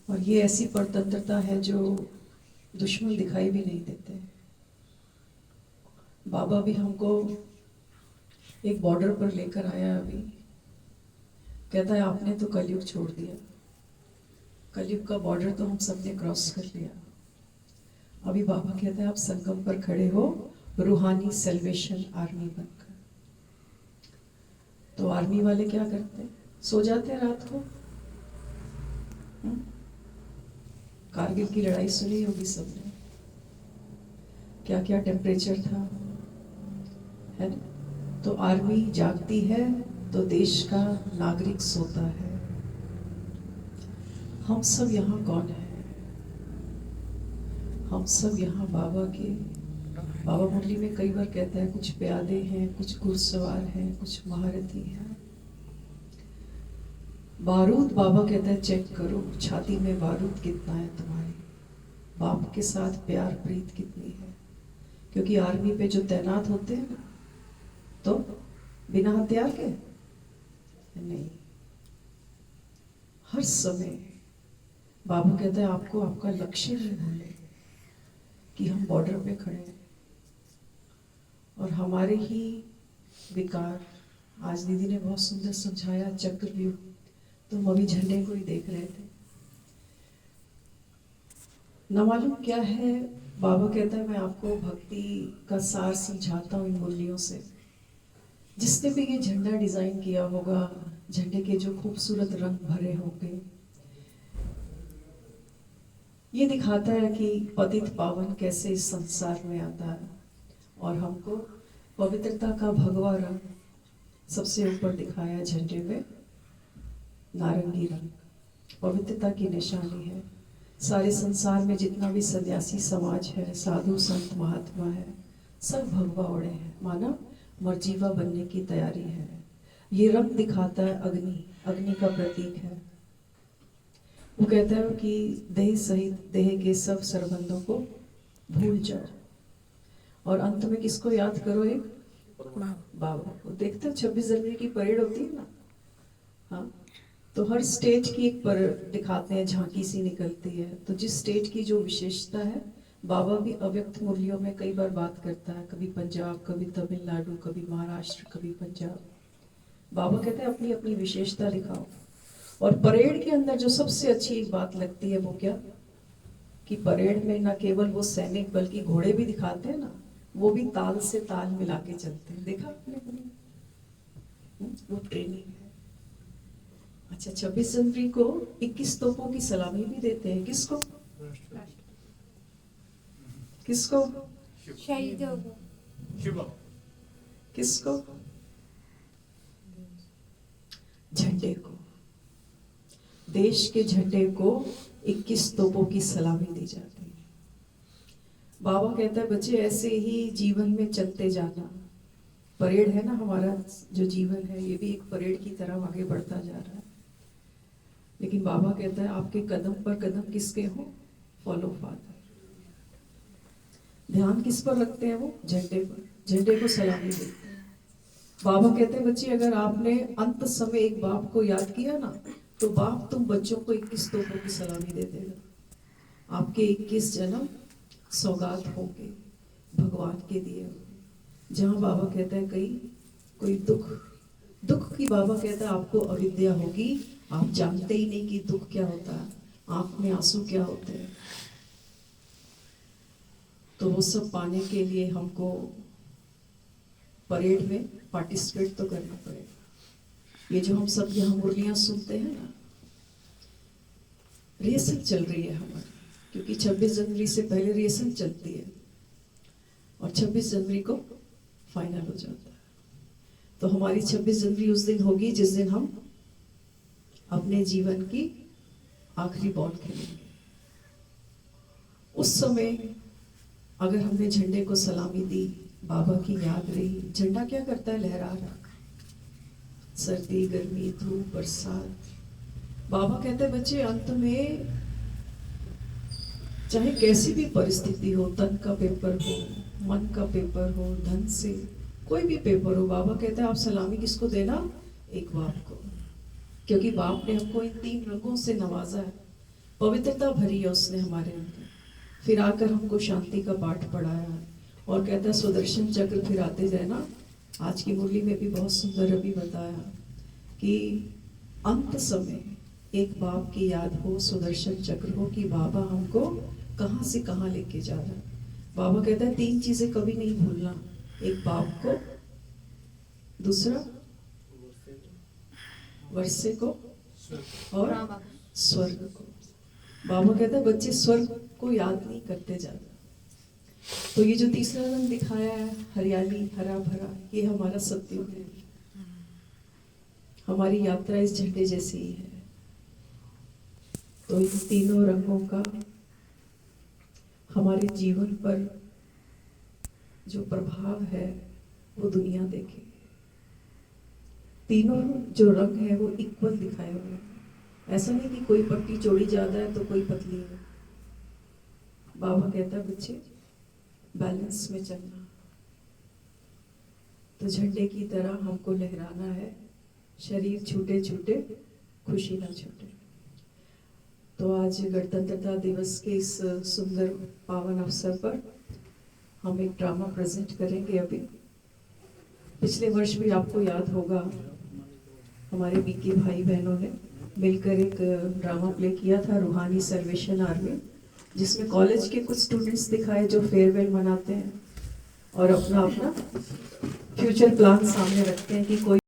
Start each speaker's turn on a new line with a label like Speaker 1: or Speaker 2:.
Speaker 1: और ये ऐसी परतंत्रता है जो दुश्मन दिखाई भी नहीं देते। बाबा भी हमको एक बॉर्डर पर लेकर आया अभी, कहता है आपने तो कलयुग छोड़ दिया, कलयुग का बॉर्डर तो हम सबने क्रॉस कर लिया। अभी बाबा कहता है आप संगम पर खड़े हो रूहानी सेल्वेशन आर्मी बनकर। तो आर्मी वाले क्या करते हैं, सो जाते हैं रात को। कारगिल की लड़ाई सुनी होगी सबने, क्या क्या टेम्परेचर था, है ना। तो आर्मी जागती है तो देश का नागरिक सोता है। हम सब यहाँ कौन है, हम सब यहाँ बाबा के, बाबा मुरली में कई बार कहता है कुछ प्यादे हैं, कुछ घुड़सवार हैं, कुछ महारथी हैं। बारूद बाबा कहता है चेक करो छाती में बारूद कितना है तुम्हारे, बाप के साथ प्यार प्रीत कितनी है। क्योंकि आर्मी पे जो तैनात होते हैं ना, तो बिना हथियार के नहीं, हर समय बाबा कहता है आपको आपका लक्ष्य नहीं भूले कि हम बॉर्डर पे खड़े हैं। और हमारे ही विकार, आज दीदी ने बहुत सुंदर समझाया चक्रव्यूह, तो हम अभी झंडे को ही देख रहे थे। न मालूम क्या है, बाबा कहता है मैं आपको भक्ति का सार समझाता हूँ इन मूल्यों से। जिसने भी ये झंडा डिजाइन किया होगा, झंडे के जो खूबसूरत रंग भरे होंगे, ये दिखाता है कि पतित पावन कैसे इस संसार में आता है। और हमको पवित्रता का भगवा रंग सबसे ऊपर दिखाया झंडे में, नारंगी रंग पवित्रता की निशानी है। सारे संसार में जितना भी सन्यासी समाज है, साधु संत महात्मा है, सब भगवा ओढ़े हैं, माना मर्जीवा बनने की तैयारी है। ये रंग दिखाता है अग्नि, अग्नि का प्रतीक है। वो कहता है कि देह सहित देह के सब सरबंधों को भूल जाओ और अंत में किसको याद करो, एक बाबा को। देखते हो 26 जनवरी की परेड होती है ना, हाँ, तो हर स्टेट की एक परेड दिखाते हैं, झांकी सी निकलती है। तो जिस स्टेट की जो विशेषता है, बाबा भी अव्यक्त मूल्यों में कई बार बात करता है, कभी पंजाब, कभी तमिलनाडु, कभी महाराष्ट्र, कभी पंजाब। बाबा कहते हैं अपनी अपनी विशेषता दिखाओ। और परेड के अंदर जो सबसे अच्छी एक बात लगती है वो क्या, कि परेड में न केवल वो सैनिक बल्कि घोड़े भी दिखाते हैं ना, वो भी ताल से ताल मिला के चलते हैं। देखा आपने कभी? वो ट्रेनिंग है। अच्छा, 26 जनवरी को 21 तोपों की सलामी भी देते हैं। किसको किसको
Speaker 2: शहीदों को,
Speaker 1: किसको? झंडे को, देश के झंडे को 21 तोपों की सलामी दी जाती है। बाबा कहता है बच्चे ऐसे ही जीवन में चलते जाना। परेड है ना, हमारा जो जीवन है ये भी एक परेड की तरह आगे बढ़ता जा रहा है। लेकिन बाबा कहता है आपके कदम पर कदम किसके हो, फॉलो फादर। ध्यान किस पर रखते हैं वो, झंडे पर, झंडे को सलामी देते हैं। बाबा कहते हैं बच्चे अगर आपने अंत समय एक बाप को याद किया ना, तो बाप तुम बच्चों को 21 तोपों की सलामी दे देगा। आपके 21 जन्म सौगात होंगे भगवान के दिए हुए। जहाँ बाबा कहता है कहीं कोई दुख, दुख की बाबा कहता है आपको अविद्या होगी, आप जानते ही नहीं कि दुख क्या होता है, आंख में आंसू क्या होते हैं। तो वो सब पाने के लिए हमको परेड में पार्टिसिपेट तो करना पड़ेगा। ये जो हम सब यहाँ मुरलियाँ सुनते हैं ना, रिहर्सल चल रही है हमारी, क्योंकि 26 जनवरी से पहले रिहर्सल चलती है और 26 जनवरी को फाइनल हो जाता है। तो हमारी 26 जनवरी उस दिन होगी जिस दिन हम अपने जीवन की आखिरी बॉल खेलेंगे। उस समय अगर हमने झंडे को सलामी दी, बाबा की याद रही। झंडा क्या करता है, लहरा रहा, सर्दी गर्मी धूप बरसात। बाबा कहते हैं बच्चे अंत में चाहे कैसी भी परिस्थिति हो, तन का पेपर हो, मन का पेपर हो, धन से कोई भी पेपर हो, बाबा कहते हैं आप सलामी किसको देना, एक बाप को। क्योंकि बाप ने हमको इन 3 रंगों से नवाजा है। पवित्रता भरी है उसने हमारे अंदर। फिर आकर हमको शांति का पाठ पढ़ाया और कहता है सुदर्शन चक्र फिर आते जाए ना। आज की मुरली में भी बहुत सुंदर अभी बताया कि अंत समय एक बाप की याद हो, सुदर्शन चक्र हो कि बाबा हमको कहाँ से कहाँ लेके जा रहा है। बाबा कहता है 3 चीजें कभी नहीं भूलना, एक बाप को, दूसरा वर्षे को और स्वर्ग को। बाबा कहता है बच्चे स्वर्ग को याद नहीं करते ज्यादा। तो ये जो तीसरा रंग दिखाया है हरियाली हरा भरा, ये हमारा सत्युग है। हमारी यात्रा इस झंडे जैसी ही है। तो इन तीनों रंगों का हमारे जीवन पर जो प्रभाव है वो दुनिया देखे। तीनों जो रंग है वो इक्वल दिखाए हुए हैं। ऐसा नहीं कि कोई पट्टी चौड़ी ज्यादा है तो कोई पतली है। बाबा कहता है बच्चे बैलेंस में चलना। तो झंडे की तरह हमको लहराना है, शरीर छूटे छूटे खुशी ना छूटे। तो आज गणतंत्रता दिवस के इस सुंदर पावन अवसर पर हम एक ड्रामा प्रेजेंट करेंगे। अभी पिछले वर्ष भी आपको याद होगा हमारे बीके भाई बहनों ने मिलकर एक ड्रामा प्ले किया था, रूहानी सर्वेशन आर्मी, जिसमें कॉलेज के कुछ स्टूडेंट्स दिखाए जो फेयरवेल मनाते हैं और अपना अपना फ्यूचर प्लान सामने रखते हैं कि कोई